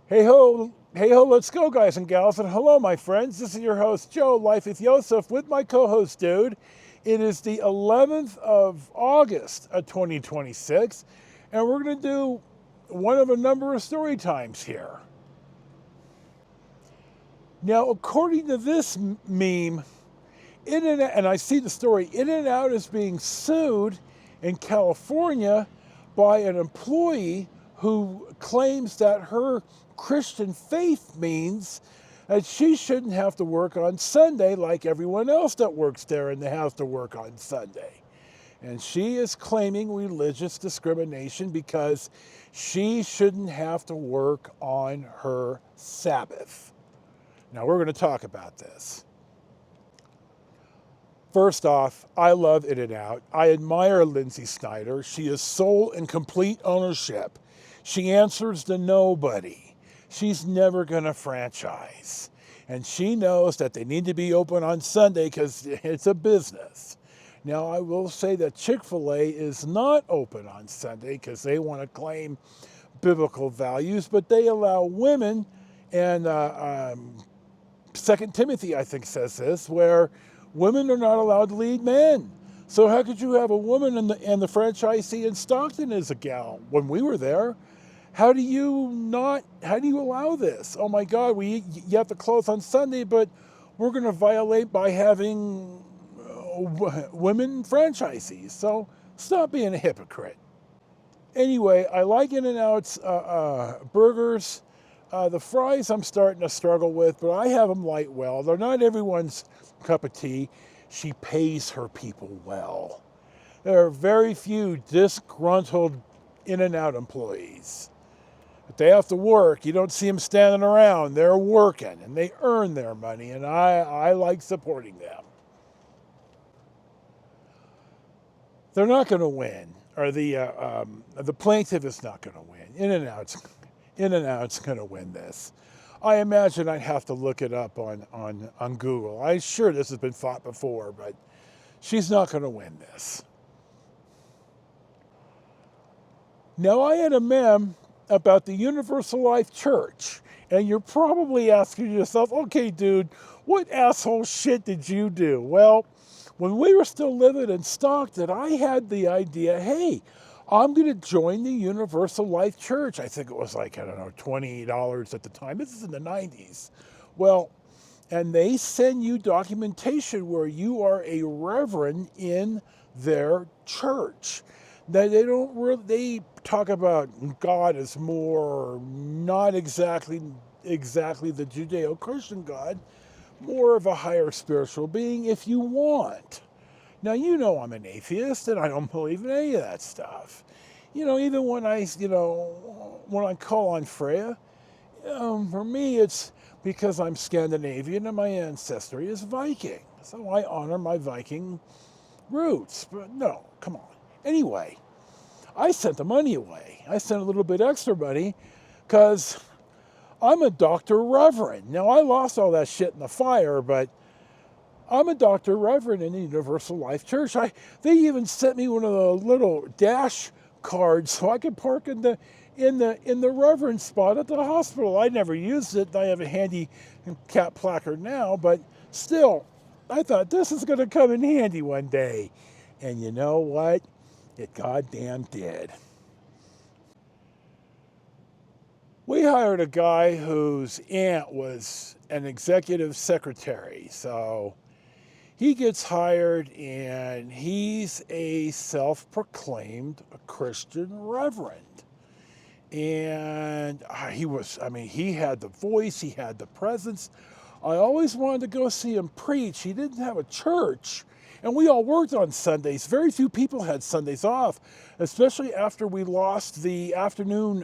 Hey ho, let's go, guys and gals, and hello, my friends. This is your host, Joe, Life with Josef, with my co-host, Dude. It is the 11th of August of 2026, and we're going to do one of a number of story times here. Now, according to this meme, and I see the story, In-N-Out is being sued in California by an employee who claims that her Christian faith means that she shouldn't have to work on Sunday like everyone else that works there and they have to work on Sunday. And she is claiming religious discrimination because she shouldn't have to work on her Sabbath. Now, we're going to talk about this. First off, I love In-N-Out. I admire Lindsay Snyder. She is sole and complete ownership. She answers to nobody. She's never going to franchise. And she knows that they need to be open on Sunday because it's a business. Now, I will say that Chick-fil-A is not open on Sunday because they want to claim biblical values, but they allow women, and 2 Timothy, I think, says this, where women are not allowed to lead men. So how could you have a woman and the franchisee in Stockton is a gal? When we were there, how do you allow this? Oh my God, you have to close on Sunday, but we're going to violate by having women franchisees. So stop being a hypocrite. Anyway, I like In-N-Out's burgers. The fries I'm starting to struggle with, but I have them light well. They're not everyone's cup of tea. She pays her people well. There are very few disgruntled In-N-Out employees. If they have to work, you don't see them standing around. They're working, and they earn their money, and I like supporting them. They're not going to win, or the plaintiff is not going to win. In-N-Out's going to win this. I imagine I'd have to look it up on Google. I'm sure this has been fought before, but she's not going to win this. Now, I had a meme about the Universal Life Church, and you're probably asking yourself, okay, dude, what asshole shit did you do? Well, when we were still living in Stockton, I had the idea, hey, I'm going to join the Universal Life Church. I think it was like, I don't know, $28 at the time. This is in the 90s. Well, and they send you documentation where you are a reverend in their church. Now, they talk about God as more, not exactly the Judeo-Christian God, more of a higher spiritual being if you want. Now, you know I'm an atheist and I don't believe in any of that stuff. Even when I call on Freya, for me it's because I'm Scandinavian and my ancestry is Viking. So I honor my Viking roots. But no, come on. Anyway, I sent the money away. I sent a little bit extra money because I'm a Dr. Reverend. Now, I lost all that shit in the fire, but I'm a Dr. Reverend in the Universal Life Church. They even sent me one of the little dash cards so I could park in the Reverend spot at the hospital. I never used it. I have a handy cap placard now, but still, I thought this is going to come in handy one day. And you know what? It goddamn did. We hired a guy whose aunt was an executive secretary, so he gets hired and he's a self-proclaimed Christian reverend. And he had the voice, he had the presence. I always wanted to go see him preach. He didn't have a church. And we all worked on Sundays. Very few people had Sundays off, especially after we lost the afternoon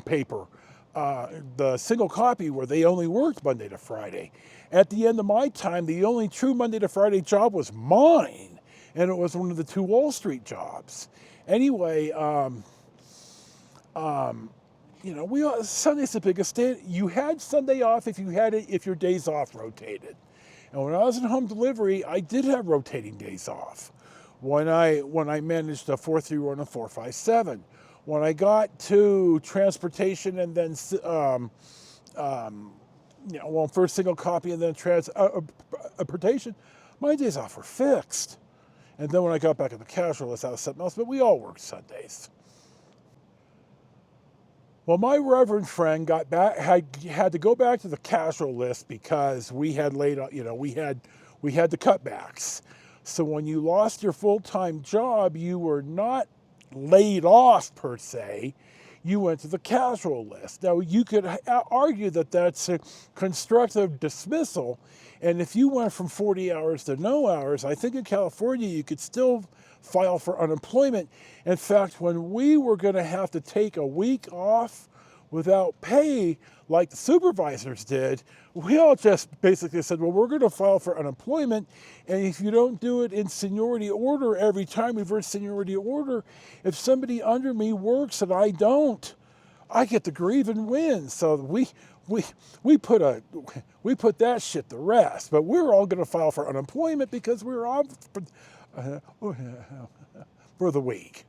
paper, the single copy where they only worked Monday to Friday. At the end of my time, the only true Monday to Friday job was mine, and it was one of the 2 Wall Street jobs. Anyway, Sunday's the biggest day. You had Sunday off if your days off rotated. And when I was in home delivery, I did have rotating days off. When I managed a 431 and 457. When I got to transportation and then, first single copy and then transportation, my days off were fixed. And then when I got back at the casual list, that was something else, but we all worked Sundays. Well, my reverend friend had to go back to the casual list because we had we had the cutbacks. So when you lost your full-time job, you were not laid off per se. You went to the casual list. Now you could argue that that's a constructive dismissal, and if you went from 40 hours to no hours, I think in California you could still file for unemployment. In fact, when we were going to have to take a week off without pay, like the supervisors did, we all just basically said, well, we're going to file for unemployment, and if you don't do it in seniority order every time, reverse seniority order, if somebody under me works and I don't, I get to grieve and win. So we put that shit to rest. But we're all going to file for unemployment because we're off for the week.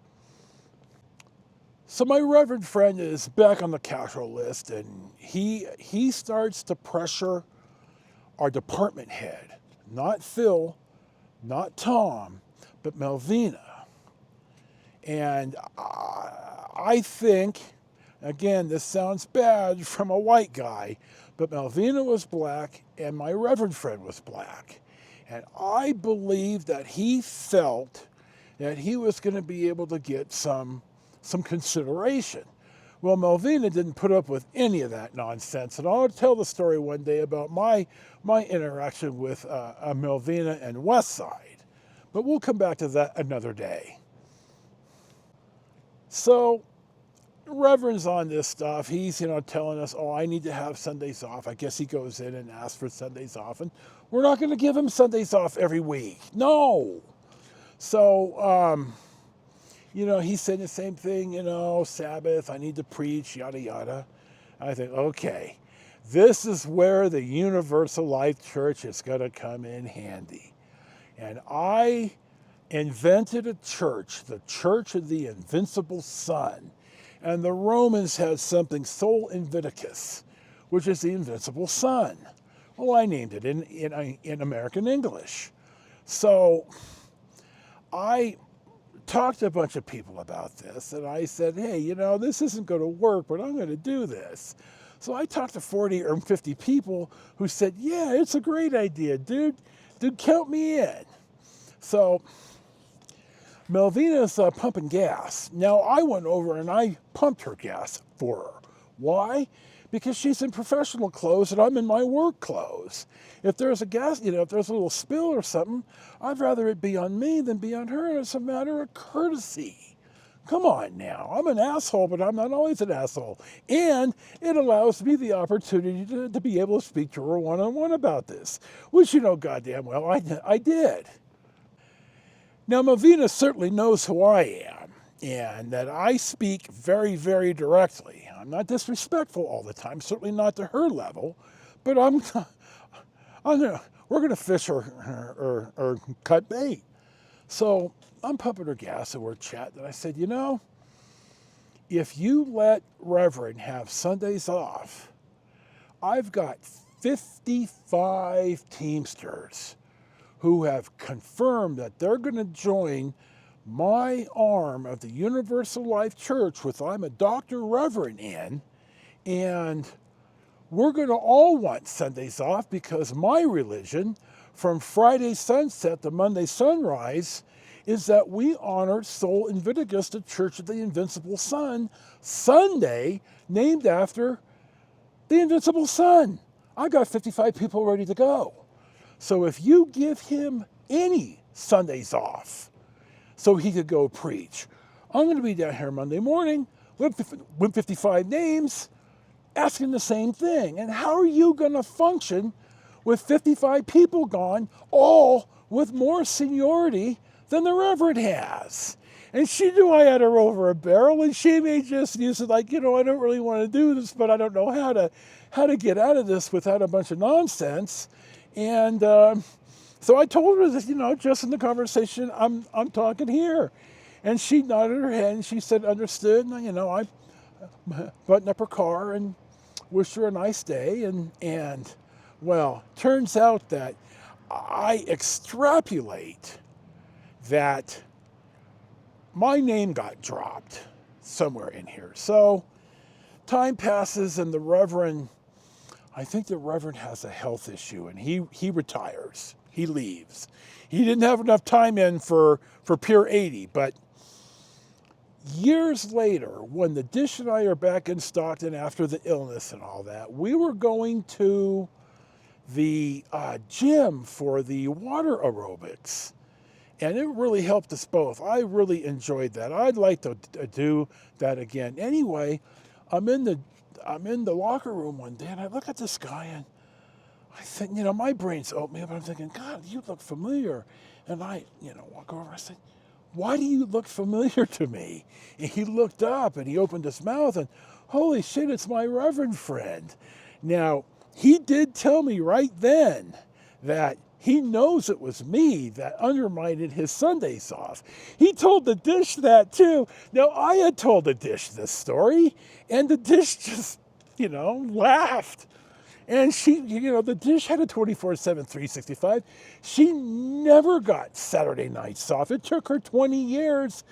So my reverend friend is back on the casual list, and he starts to pressure our department head, not Phil, not Tom, but Melvina. And I think, again, this sounds bad from a white guy, but Melvina was black and my reverend friend was black. And I believe that he felt that he was going to be able to get some consideration. Well, Melvina didn't put up with any of that nonsense, and I'll tell the story one day about my interaction with Melvina and Westside. But we'll come back to that another day. So, Reverend's on this stuff. He's, telling us, oh, I need to have Sundays off. I guess he goes in and asks for Sundays off, and we're not going to give him Sundays off every week. No. So, he's saying the same thing, Sabbath, I need to preach, yada, yada. I think, okay, this is where the Universal Life Church is going to come in handy. And I invented a church, the Church of the Invincible Son. And the Romans had something sol inviticus, which is the invincible son. Well, I named it in American English. So I talked to a bunch of people about this, and I said, hey, this isn't going to work, but I'm going to do this. So I talked to 40 or 50 people who said, yeah, it's a great idea, dude. Dude, count me in. So Melvina's pumping gas. Now, I went over and I pumped her gas for her. Why? Because she's in professional clothes and I'm in my work clothes. If there's a if there's a little spill or something, I'd rather it be on me than be on her, and it's a matter of courtesy. Come on now. I'm an asshole, but I'm not always an asshole. And it allows me the opportunity to be able to speak to her one-on-one about this, which goddamn well I did. Now, Melvina certainly knows who I am, and that I speak very, very directly. I'm not disrespectful all the time, certainly not to her level, but we're gonna fish or cut bait. So I'm pumping her gas and we're chatting, and I said, if you let Reverend have Sundays off, I've got 55 Teamsters who have confirmed that they're going to join my arm of the Universal Life Church, which I'm a Dr. Reverend in, and we're going to all want Sundays off because my religion, from Friday sunset to Monday sunrise, is that we honor Sol Inviticus, the Church of the Invincible Son, Sunday, named after the Invincible Son. I got 55 people ready to go. So if you give him any Sundays off so he could go preach, I'm going to be down here Monday morning with 55 names asking the same thing. And how are you going to function with 55 people gone, all with more seniority than the Reverend has? And she knew I had her over a barrel, and she may just use it like, I don't really want to do this, but I don't know how to get out of this without a bunch of nonsense. And so I told her that, just in the conversation I'm talking here. And she nodded her head and she said, understood. And, I buttoned up her car and wished her a nice day. And well, turns out that I extrapolate that my name got dropped somewhere in here. So time passes and I think the Reverend has a health issue and he retires. He leaves. He didn't have enough time in for Pier 80, but years later, when the Dish and I are back in Stockton after the illness and all that, we were going to the gym for the water aerobics. And it really helped us both. I really enjoyed that. I'd like to do that again. Anyway, I'm in the locker room one day and I look at this guy and I think, my brain's opening up and I'm thinking, God, you look familiar. And I, walk over and I said, why do you look familiar to me? And he looked up and he opened his mouth and holy shit, it's my Reverend friend. Now, he did tell me right then that he knows it was me that undermined his Sundays off. He told the Dish that too. Now, I had told the Dish this story, and the Dish just, laughed. And she, the Dish had a 24/7, 365. She never got Saturday nights off. It took her 20 years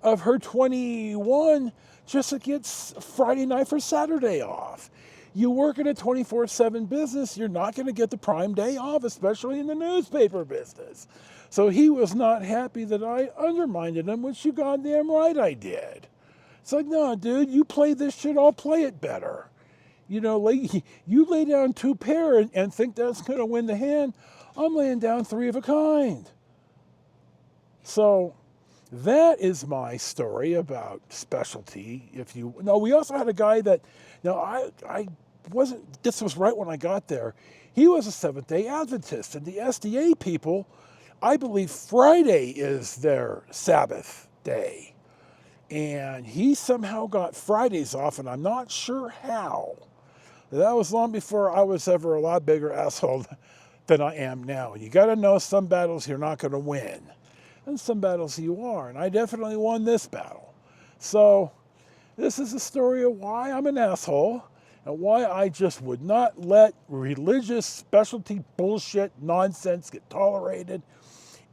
of her 21 just to get Friday night for Saturday off. You work in a 24/7 business, you're not going to get the prime day off, especially in the newspaper business. So he was not happy that I undermined him, which you goddamn right I did. It's like, no, dude, you play this shit, I'll play it better. You lay down 2 pair and think that's going to win the hand. I'm laying down 3 of a kind. So that is my story about specialty. We also had a guy that, I wasn't, this was right when I got there. He was a Seventh-day Adventist, and the SDA people, I believe Friday is their Sabbath day. And he somehow got Fridays off, and I'm not sure how. That was long before I was ever a lot bigger asshole than I am now. You got to know some battles you're not going to win, and some battles you are. And I definitely won this battle. So this is a story of why I'm an asshole and why I just would not let religious specialty bullshit nonsense get tolerated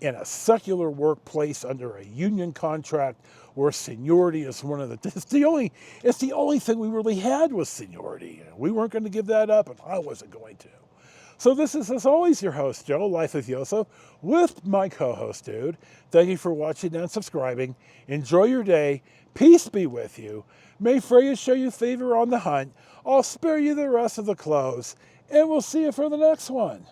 in a secular workplace under a union contract where seniority is it's the only thing we really had was seniority. We weren't going to give that up, and I wasn't going to. So this is, as always, your host, Joe, Life with Josef, with my co-host, Dude. Thank you for watching and subscribing. Enjoy your day. Peace be with you. May Freya show you favor on the hunt. I'll spare you the rest of the clothes, and we'll see you for the next one.